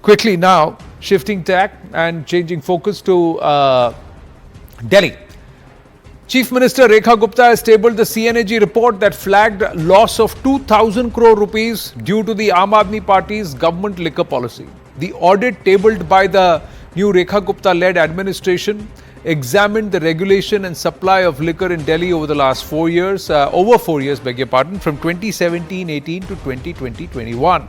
Quickly now, shifting tack and changing focus to Delhi. Chief Minister Rekha Gupta has tabled the CNAG report that flagged loss of 2,000 crore rupees due to the Aam Aadmi Party's government liquor policy. The audit tabled by the new Rekha Gupta-led administration examined the regulation and supply of liquor in Delhi over the last 4 years, from 2017-18 to 2020-21.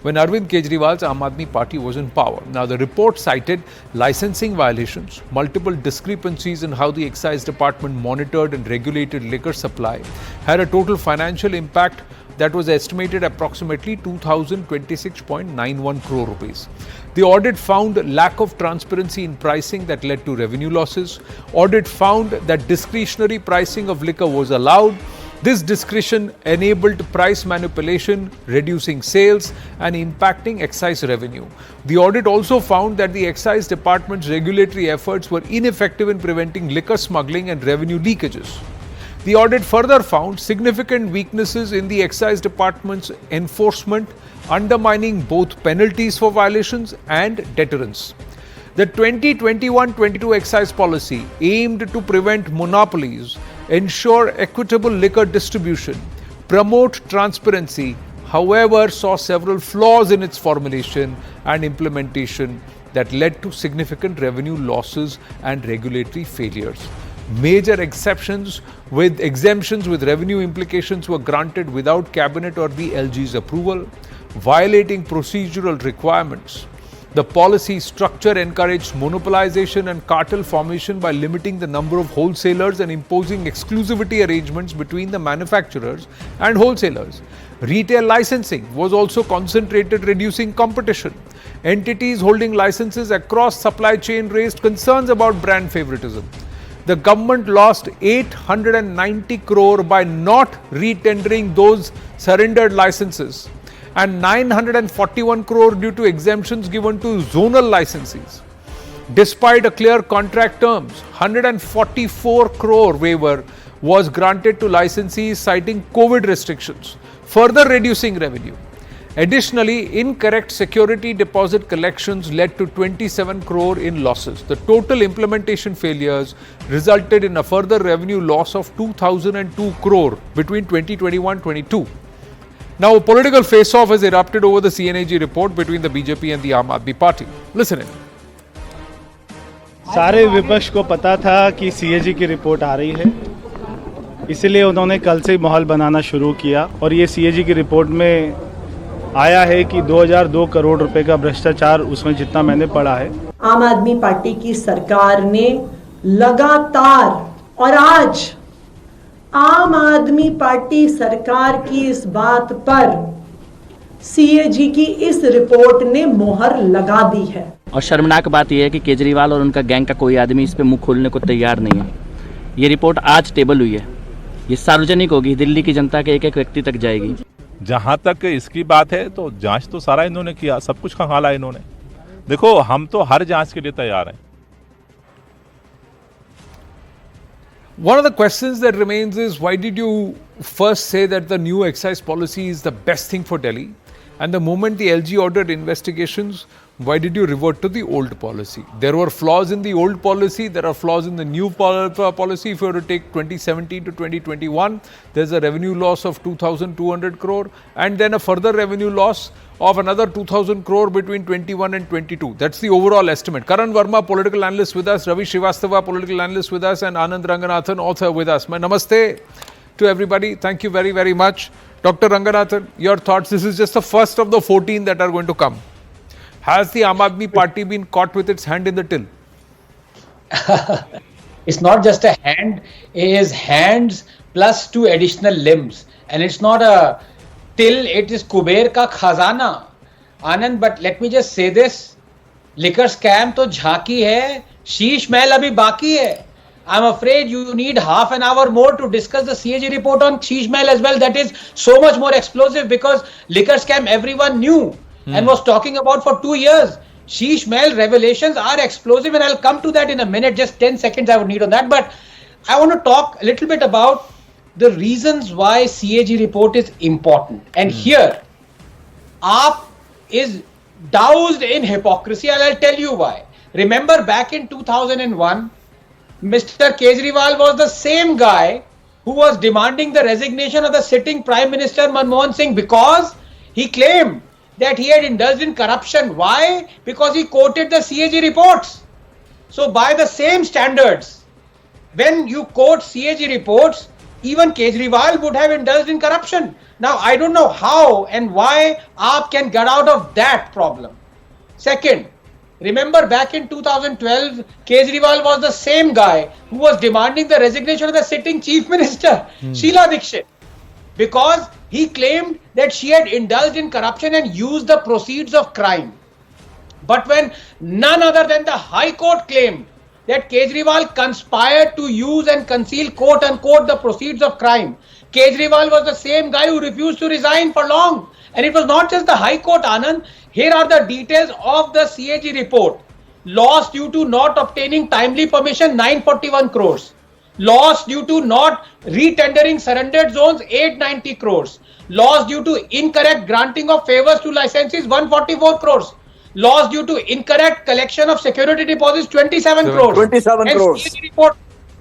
When Arvind Kejriwal's Aam Aadmi Party was in power. Now, the report cited licensing violations, multiple discrepancies in how the excise department monitored and regulated liquor supply, had a total financial impact that was estimated approximately 2,026.91 crore rupees. The audit found lack of transparency in pricing that led to revenue losses. Audit found that discretionary pricing of liquor was allowed. This discretion enabled price manipulation, reducing sales and impacting excise revenue. The audit also found that the excise department's regulatory efforts were ineffective in preventing liquor smuggling and revenue leakages. The audit further found significant weaknesses in the excise department's enforcement, undermining both penalties for violations and deterrence. The 2021-22 excise policy aimed to prevent monopolies, ensure equitable liquor distribution, promote transparency, however, saw several flaws in its formulation and implementation that led to significant revenue losses and regulatory failures. Major exemptions with revenue implications were granted without cabinet or the LG's approval, violating procedural requirements. The policy structure encouraged monopolization and cartel formation by limiting the number of wholesalers and imposing exclusivity arrangements between the manufacturers and wholesalers. Retail licensing was also concentrated, reducing competition. Entities holding licenses across supply chain raised concerns about brand favoritism. The government lost 890 crore by not retendering those surrendered licenses, and 941 crore due to exemptions given to zonal licensees. Despite a clear contract terms, 144 crore waiver was granted to licensees citing COVID restrictions, further reducing revenue. Additionally, incorrect security deposit collections led to 27 crore in losses. The total implementation failures resulted in a further revenue loss of 2,002 crore between 2021-22. Now, a political face-off has erupted over the CNAG report between the BJP and the Aam Aadmi Party. Listen in. सारे विपक्ष को पता था कि CAG की report आ रही है, इसलिए उन्होंने कल से माहौल बनाना शुरू किया और ये सीएजी की रिपोर्ट में आया है कि 2002 करोड़ रुपए का भ्रष्टाचार उसमें जितना मैंने पढ़ा है। आम आदमी पार्टी की सरकार ने लगातार और आज आम आदमी पार्टी सरकार की इस बात पर सीएजी की इस रिपोर्ट ने मोहर लगा दी है। और शर्मनाक बात यह है कि केजरीवाल और उनका गैंग का कोई आदमी इस पे मुंह खोलने को तैयार नहीं है। ये रिपोर्ट आज टेबल हुई है, ये सार्वजनिक होगी, दिल्ली की जनता के एक एक व्यक्ति तक जाएगी। जहां तक इसकी बात है तो जांच तो सारा इन्होंने किया, सब कुछ खंगाला इन्होंने। देखो, हम तो हर जांच के लिए तैयार हैं। One of the questions that remains is, why did you first say that the new excise policy is the best thing for Delhi? And the moment the LG ordered investigations, why did you revert to the old policy? There were flaws in the old policy, there are flaws in the new policy. If you were to take 2017 to 2021, there's a revenue loss of 2,200 crore and then a further revenue loss of another 2,000 crore between 21 and 22. That's the overall estimate. Karan Verma, political analyst with us, Ravi Srivastava, political analyst with us, and Anand Ranganathan, author with us. My namaste to everybody. Thank you very, very much. Dr. Ranganathan, your thoughts. This is just the first of the 14 that are going to come. Has the Aam Aadmi Party been caught with its hand in the till? It's not just a hand, it is hands plus 2 additional limbs. And it's not a till, it is Kuber ka khazana. Anand, but let me just say this. Liquor scam to jhanki hai, sheesh mahal abhi baki hai. I'm afraid you need half an hour more to discuss the CAG report on Sheesh Mahal as well. That is so much more explosive because liquor scam everyone knew and was talking about for 2 years. Sheesh Mahal revelations are explosive and I'll come to that in a minute. Just 10 seconds I would need on that. But I want to talk a little bit about the reasons why CAG report is important. And here, AAP is doused in hypocrisy, and I'll tell you why. Remember back in 2001, Mr. Kejriwal was the same guy who was demanding the resignation of the sitting Prime Minister Manmohan Singh because he claimed that he had indulged in corruption. Why? Because he quoted the CAG reports. So by the same standards, when you quote CAG reports, even Kejriwal would have indulged in corruption. Now, I don't know how and why AAP can get out of that problem. Second, remember back in 2012, Kejriwal was the same guy who was demanding the resignation of the sitting Chief Minister, Sheila Dikshit, because he claimed that she had indulged in corruption and used the proceeds of crime. But when none other than the High Court claimed that Kejriwal conspired to use and conceal quote unquote the proceeds of crime, Kejriwal was the same guy who refused to resign for long. And it was not just the High Court, Anand. Here are the details of the CAG report. Loss due to not obtaining timely permission, 941 crores. Loss due to not retendering surrendered zones, 890 crores. Loss due to incorrect granting of favors to licensees, 144 crores. Loss due to incorrect collection of security deposits, 27 crores. 27 And crores. CAG report,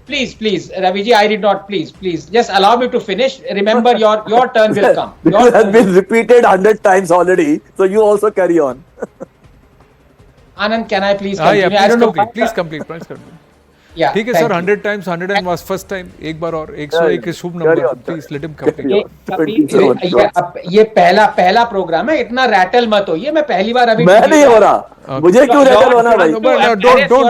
please, Raviji, I did not, please, just allow me to finish. Remember, your turn will come. This has been repeated 100 times already, so you also carry on. Anand, can I please हाँ continue? या I don't know. Please complete Yeah, ठीक है thank sir, you. 100 times 101 first time, एक बार और 101 के शुभ Carry number, on, please let him Carry complete. on. ये पहला programme है, इतना रैटल मत होइए। मैं पहली बार अभी मैं नहीं हो रहा, मुझे क्यों रैटल होना भाई?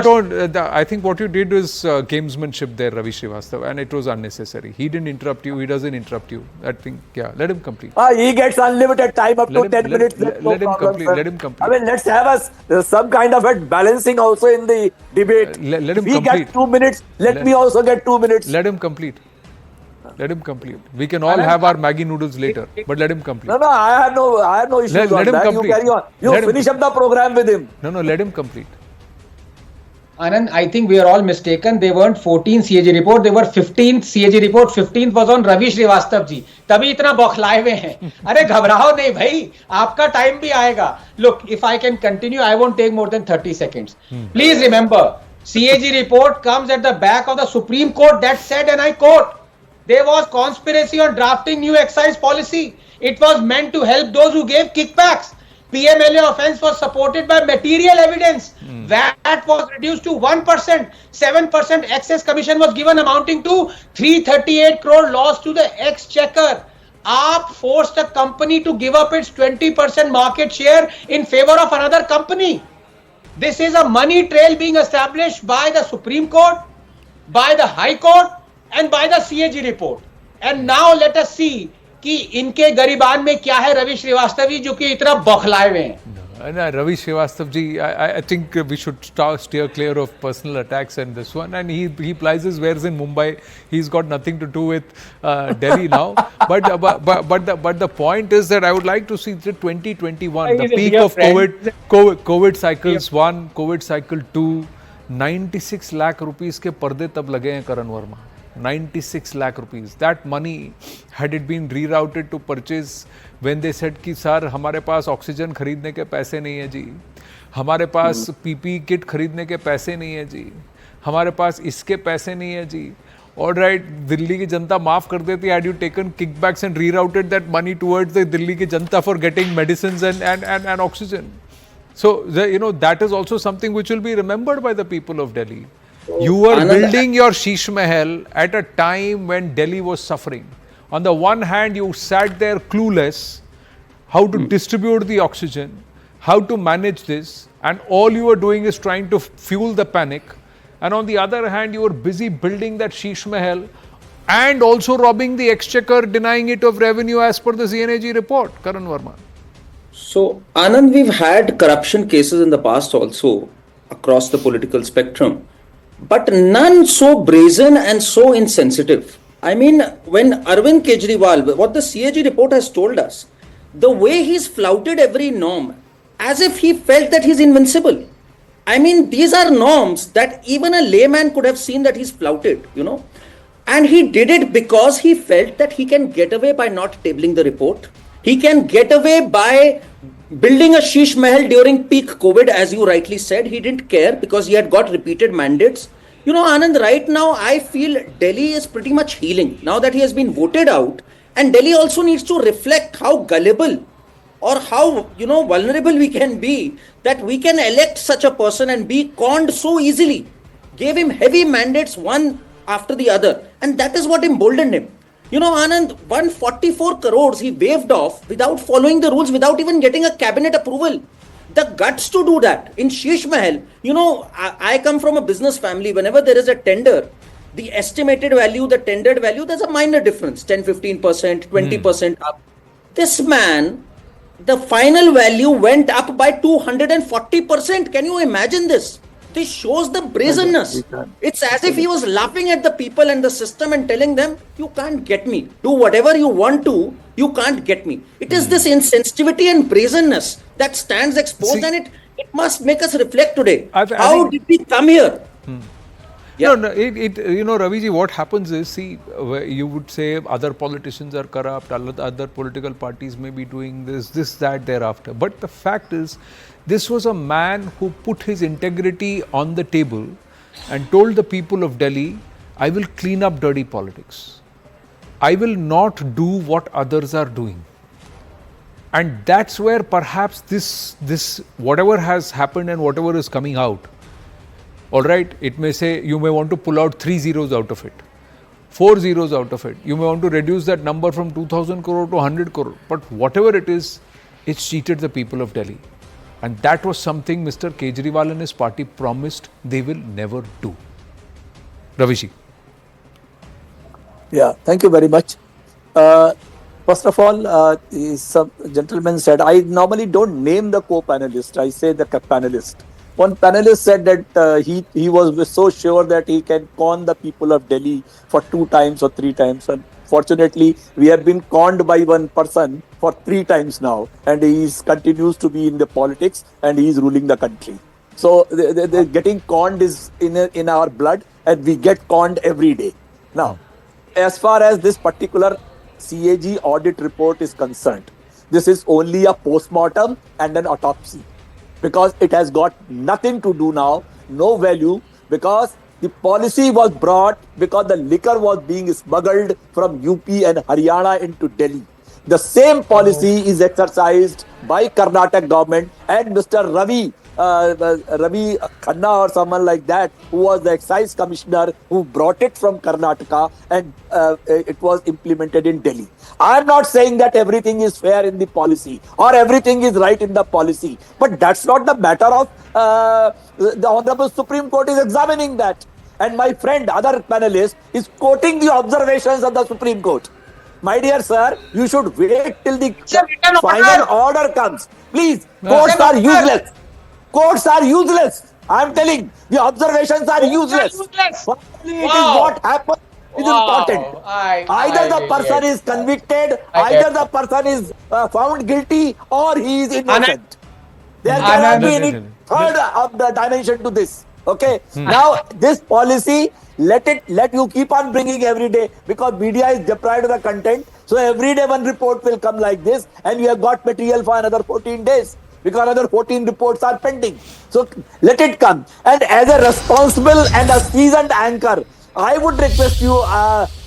Don't. I think what you did is gamesmanship there, Ravi Srivastava, and it was unnecessary. He didn't interrupt you. He doesn't interrupt you. That thing, yeah. Let him complete. He gets unlimited time up to Let him- 10 let- minutes. let- no let him problem, complete, sir. let him complete. I mean, let's have some kind of a balancing also in the debate. Let him He complete. gets 2 minutes. Let me also get 2 minutes. Let him complete. Let him complete. We can all have our Maggie noodles later, but let him complete. No, I have no issues Let on him that. complete. You carry on. You Let him- finish up the program with him. No, let him complete. Anand, I think we are all mistaken. They weren't 14 CAG report, they were 15th CAG report. 15th was on Ravi Srivastav ji. तभी इतना बौखलाए हुए हैं। अरे घबराओ नहीं भाई, आपका time भी आएगा। Look, if I can continue, I won't take more than 30 seconds. Please remember, CAG report comes at the back of the Supreme Court that said, and I quote, there was conspiracy on drafting new excise policy. It was meant to help those who gave kickbacks. PMLA offense was supported by material evidence. VAT was reduced to 1%. 7% excess commission was given, amounting to 338 crore loss to the exchequer. AAP forced a company to give up its 20% market share in favor of another company. This is a money trail being established by the Supreme Court, by the High Court, and by the CAG report. And now let us see कि इनके गरिबान में क्या है रवि श्रीवास्तव जी जो कि इतना बौखलाए हुए हैं। And Ravi Srivastava ji, I think we should steer clear of personal attacks and this one. And he plies his wares in Mumbai. He's got nothing to do with Delhi now. But the point is that I would like to see the 2021, the peak of COVID cycles 1, COVID cycle 2, 96 lakh rupees के पर्दे तब लगे हैं करण Verma. 96 lakh rupees. That money, had it been rerouted to purchase when they said कि sir हमारे पास oxygen खरीदने के पैसे नहीं है जी, हमारे पास पीपी किट खरीदने के पैसे नहीं है जी, हमारे पास इसके पैसे नहीं है जी, ऑलराइट दिल्ली की जनता माफ कर देती, had you taken kickbacks and rerouted that money towards the Delhi की जनता for getting medicines and oxygen. So that is also something which will be remembered by the people of Delhi. You were building your Sheesh Mahal at a time when Delhi was suffering. On the one hand, you sat there clueless how to distribute the oxygen, how to manage this, and all you were doing is trying to fuel the panic. And on the other hand, you were busy building that Sheesh Mahal and also robbing the exchequer, denying it of revenue as per the CNAG report. Karan Verma. So, Anand, we've had corruption cases in the past also across the political spectrum, but none so brazen and so insensitive. I mean, when Arvind Kejriwal, what the CAG report has told us, the way he's flouted every norm, as if he felt that he's invincible. I mean, these are norms that even a layman could have seen that he's flouted, And he did it because he felt that he can get away by not tabling the report. He can get away by building a Sheesh Mahal during peak COVID, as you rightly said, he didn't care because he had got repeated mandates. You know, Anand, right now I feel Delhi is pretty much healing now that he has been voted out, and Delhi also needs to reflect how gullible or how, you know, vulnerable we can be, that we can elect such a person and be conned so easily. Gave him heavy mandates one after the other, and that is what emboldened him. You know, Anand, 144 crores he waved off without following the rules, without even getting a cabinet approval. The guts to do that in Sheesh Mahal. You know, I come from a business family. Whenever there is a tender, the estimated value, the tendered value, there's a minor difference, 10, 15%, 20% up. This man, the final value went up by 240%. Can you imagine this? This shows the brazenness. It's as if he was laughing at the people and the system and telling them, you can't get me. Do whatever you want to, you can't get me. It is this insensitivity and brazenness that stands exposed. See, And it must make us reflect today. I How think- did we come here? Yeah. No, you know, Raviji, what happens is, see, you would say other politicians are corrupt, other political parties may be doing this, that, thereafter. But the fact is, this was a man who put his integrity on the table and told the people of Delhi, I will clean up dirty politics. I will not do what others are doing. And that's where perhaps this whatever has happened and whatever is coming out, all right, it may say you may want to pull out 3 zeros out of it, 4 zeros out of it. You may want to reduce that number from 2,000 crore to 100 crore. But whatever it is, it's cheated the people of Delhi. And that was something Mr. Kejriwal and his party promised they will never do. Raviji. Yeah, thank you very much. First of all, some gentleman said, I normally don't name the co-panelist, I say the panelist. One panelist said that he was so sure that he can con the people of Delhi for 2 times or 3 times. Unfortunately, we have been conned by one person for 3 times now, and he continues to be in the politics and he is ruling the country. So the getting conned is in our blood, and we get conned every day. Now, as far as this particular CAG audit report is concerned, this is only a post-mortem and an autopsy, because it has got nothing to do now, no value, because the policy was brought because the liquor was being smuggled from UP and Haryana into Delhi. The same policy is exercised by Karnataka government, and Mr. Ravi Khanna or someone like that, who was the excise commissioner who brought it from Karnataka, and it was implemented in Delhi. I am not saying that everything is fair in the policy or everything is right in the policy, but that's not the matter of the Honorable Supreme Court is examining that. And my friend, other panelist, is quoting the observations of the Supreme Court. My dear sir, you should wait till the final order comes. Please, courts are useless. Courts are useless. I am telling, the observations are useless. Finally, it is what happened is important. Either the person is convicted, either the person is found guilty, or he is innocent. There cannot be any third of the dimension to this. Okay. Now this policy, let you keep on bringing every day, because media is deprived of the content. So every day one report will come like this, and you have got material for another 14 days. Because another 14 reports are pending. So let it come. And as a responsible and a seasoned anchor, I would request you,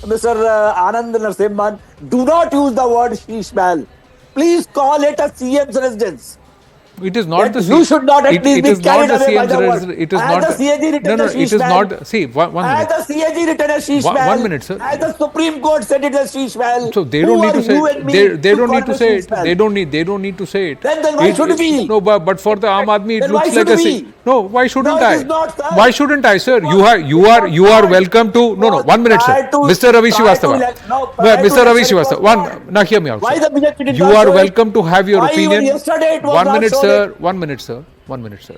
Mr. Anand Narasimhan, do not use the word Sheesh Mahal. Please call it a CM's residence. It is not the You should not at least be carried away by the word. It is As not. the CAG written No, as it Sheesh is Mahal. not. See, one As minute. the CAG written as Sheesh One Mahal. minute, sir. As the Supreme Court said it as Sheesh Mahal. So they Who don't need are to say you it. and me They don't call need to it say Sheesh it. Mahal? They don't need to say it. Then why should we? No, but for the Aam Aadmi, it Then why looks like should a. we? No, why shouldn't No, it I? is not, sir. Why shouldn't I, sir? You are welcome to. No. 1 minute, sir. Mr. Ravi Srivastava. Mr. Ravi Srivastava. Now hear me out. Why sir. the BJP did You not are show it? welcome to have your Why even opinion. yesterday it was 1 not minute, shown sir. it? 1 minute, sir. 1 minute, sir.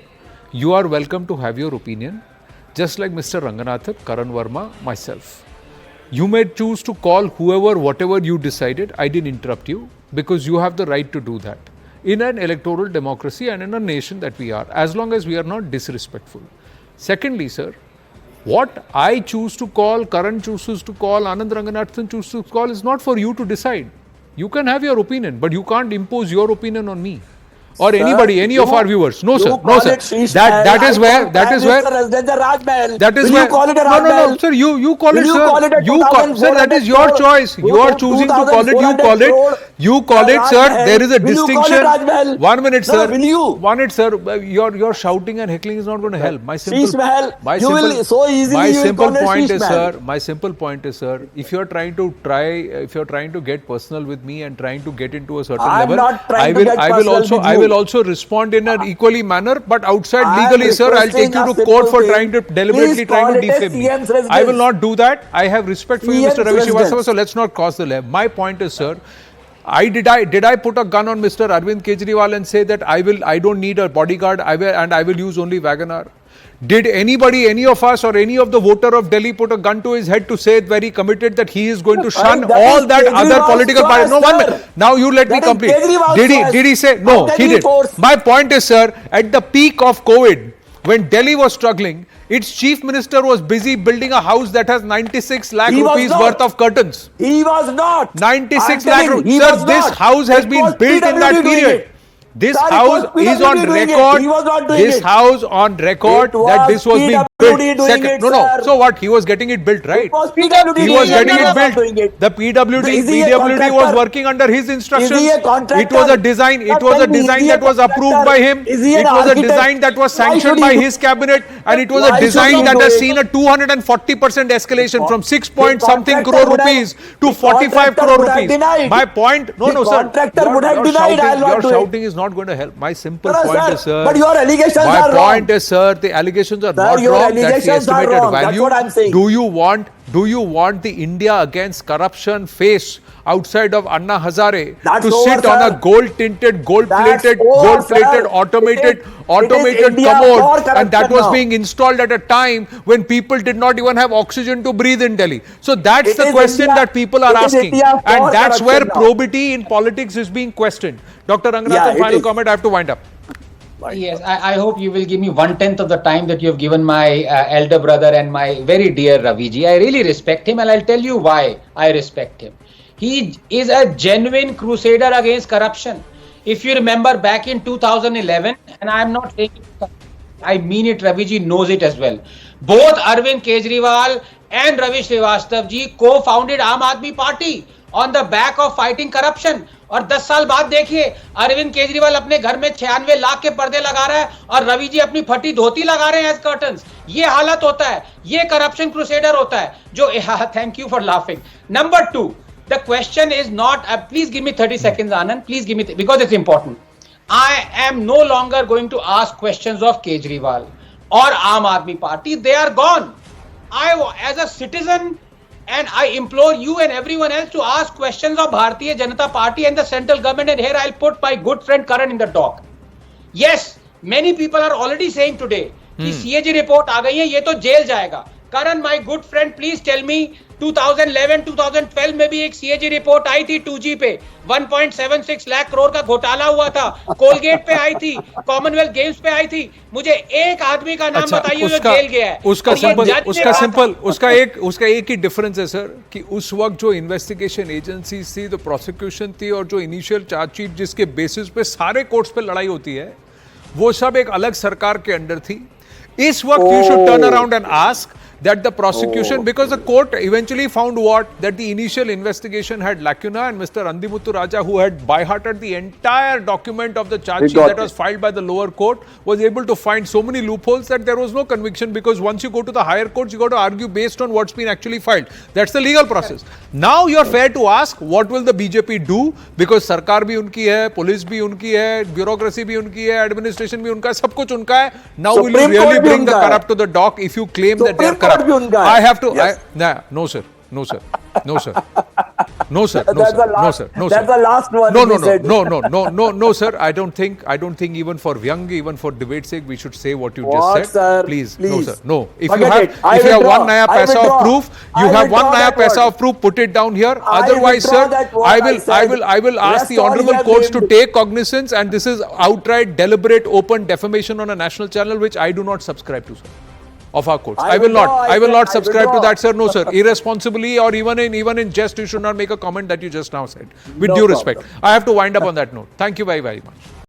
You are welcome to have your opinion, just like Mr. Ranganathan, Karan Verma, myself. You may choose to call whoever, whatever you decided. I didn't interrupt you, because you have the right to do that in an electoral democracy and in a nation that we are, as long as we are not disrespectful. Secondly, sir, what I choose to call, Karan chooses to call, Anand Ranganathan chooses to call, is not for you to decide. You can have your opinion, but you can't impose your opinion on me. or anybody, any of our viewers. No, sir. No, sir. That is where. That is where. That is where. You call it a No, Raj no, no, Mahal? sir. You call it, Will you sir. call it a You call, sir. That is your 2,400 choice. You are choosing to call it. You call it. You call it, Raj sir. Mahal. There is a Will you call it distinction. Raj Mahal? 1 minute, No, sir. will you? 1 minute, sir. Your shouting and heckling is not going to help. My simple. Sheesh Mahal. My You simple. will so easily My you will simple call it point Sheesh is, Mahal. sir. My simple point is, sir. If you're trying to get personal with me and trying to get into a certain I'm level, not trying to get I will personal also with I you. will also respond in an equally manner, but outside I am legally, sir, I'll requesting take you a to simple court for thing. trying to deliberately Please call trying to it a defame me. CM's residence. I will not do that. I have respect for you, CM's Mr. Ravi Srivastava, residence. so let's not cross the line. My point is, sir, did I put a gun on Mr. Arvind Kejriwal and say that I don't need a bodyguard, I will use only Wagoner? Did anybody, any of us or any of the voter of Delhi put a gun to his head to say very committed that he is going to shun that all is that other Kejriwal's political parties? No, one choice, minute. sir. Now you let me That is complete. Kejriwal's choice. Did he say? No, How can he he did. force? My point is, sir, at the peak of COVID, when Delhi was struggling, its chief minister was busy building a house that has 96 lakh He was rupees not. worth of curtains. He was not. 96 I'm lakh telling rupees. you, he Sir, was this not. house has It been was built in that PWD doing period. it. This Sir, it house was is on PWD doing it. record. He was not doing This it. house on record It that was this was being PWD built. doing it, No. sir. So what? He was getting it built, right? It was PWD He doing was getting he it not doing built. it. The PWD Is he a was contractor? working under his instructions. Is he a contractor? It was a design. Sir, It was a tell me, is design he a that was approved contractor? by him. Is he an It was a architect? design that was Why sanctioned should by he do- his cabinet, and it was Why a should design he that do has it? seen a 240% escalation from 6 point The something contractor crore would have- rupees to the 45 contractor crore would have rupees. denied. My point, no, The sir. contractor would have denied, I'll not Your do it. shouting is not going to help. My simple No, point sir, is, sir. but your allegations my are wrong. point is, sir, the allegations are Sir, not your wrong. That's the allegations are estimated wrong. That's value. what I'm saying. Do you want the India against corruption face outside of Anna Hazare That's to over, sit on sir. a gold-tinted, That's over, sir. automated It is India commode, for and that corruption was now. being installed at a time when people did not even have oxygen to breathe in Delhi. So that's It the is question India- that people are it is asking, India for and that's where corruption now. probity in politics is being questioned. Dr. Yeah, Ranganathan, it final is. comment. I have to wind up. Yes, I hope you will give me 1/10 of the time that you have given my elder brother and my very dear Raviji. I really respect him, and I'll tell you why I respect him. He is a genuine crusader against corruption. If you remember back in 2011, and I'm not saying it, I mean it, Raviji knows it as well. Both Arvind Kejriwal and Ravi Srivastava ji co-founded Aam Aadmi Party on the back of fighting corruption. और 10 साल बाद देखिए अरविंद केजरीवाल अपने घर में 96 लाख के पर्दे लगा रहा है और रवि जी अपनी फटी धोती लगा रहे हैं एज कर्टन्स. ये हालत होता है, ये करप्शन क्रूसेडर होता है जो thank you for laughing. Number 2, the question is not please give me 30 seconds Anand, please give me because it's important. I am no longer going to ask questions of Kejriwal or Aam Aadmi Party. They are gone. As a citizen, and I implore you and everyone else to ask questions of Bharatiya Janata Party and the central government. And here I'll put my good friend Karan in the dock. Yes, many people are already saying today कि CAG report आ गई है, ये तो jail जाएगा. Karan, my good friend, please tell me 2011-2012 में भी एक CAG report आई थी 2G पे 1.76 लाख करोड़ का घोटाला हुआ था. कोलगेट पे आई थी, कॉमनवेल्थ गेम्स पे आई थी. मुझे एक आदमी का नाम बताइए जो जेल गया है. उसका एक ही डिफरेंस है सर कि उस वक्त जो इन्वेस्टिगेशन एजेंसी थी, तो प्रोसिक्यूशन थी और जो इनिशियल चार्जशीट जिसके बेसिस पे सारे कोर्ट्स पे लड़ाई होती है, वो सब एक अलग सरकार के अंडर थी. इस वक्त you should turn around and ask that the prosecution, because the court eventually found that the initial investigation had lacuna, and Mr. Andimuthu Raja, who had by-hearted the entire document of the charge sheet that was filed by the lower court, was able to find so many loopholes that there was no conviction, because once you go to the higher courts, you got to argue based on what's been actually filed. That's the legal process. Now you're fair to ask, what will the BJP do? Because sarkar bhi unki hai, police bhi unki hai, bureaucracy bhi unki hai, administration bhi unka hai, sab kuch unka hai. Now will you really bring the corrupt to the dock if you claim that they are corrupt? I have to. Yes. No, sir. No, sir. No, sir. No, sir. No, That's sir. the last, No, sir. No, that's sir. the last one. No, sir. I don't think even for Vyang, even for debate's sake, we should say what you just What, said. sir? Please. No, Please. sir. No. If Forget you have, it. I if you have withdraw. one naya I paisa of withdraw. proof, you I have one withdraw naya that paisa word. of proof. Put it down here. I Otherwise, withdraw sir, that word. I will ask the Rest all honourable you have courts to named. take cognizance, and this is outright, deliberate, open defamation on a national channel, which I do not subscribe to, sir. Of our courts. I will not subscribe to that, sir. No, sir. Irresponsibly or even in jest, you should not make a comment that you just now said. With due respect. I have to wind up on that note. Thank you very, very much.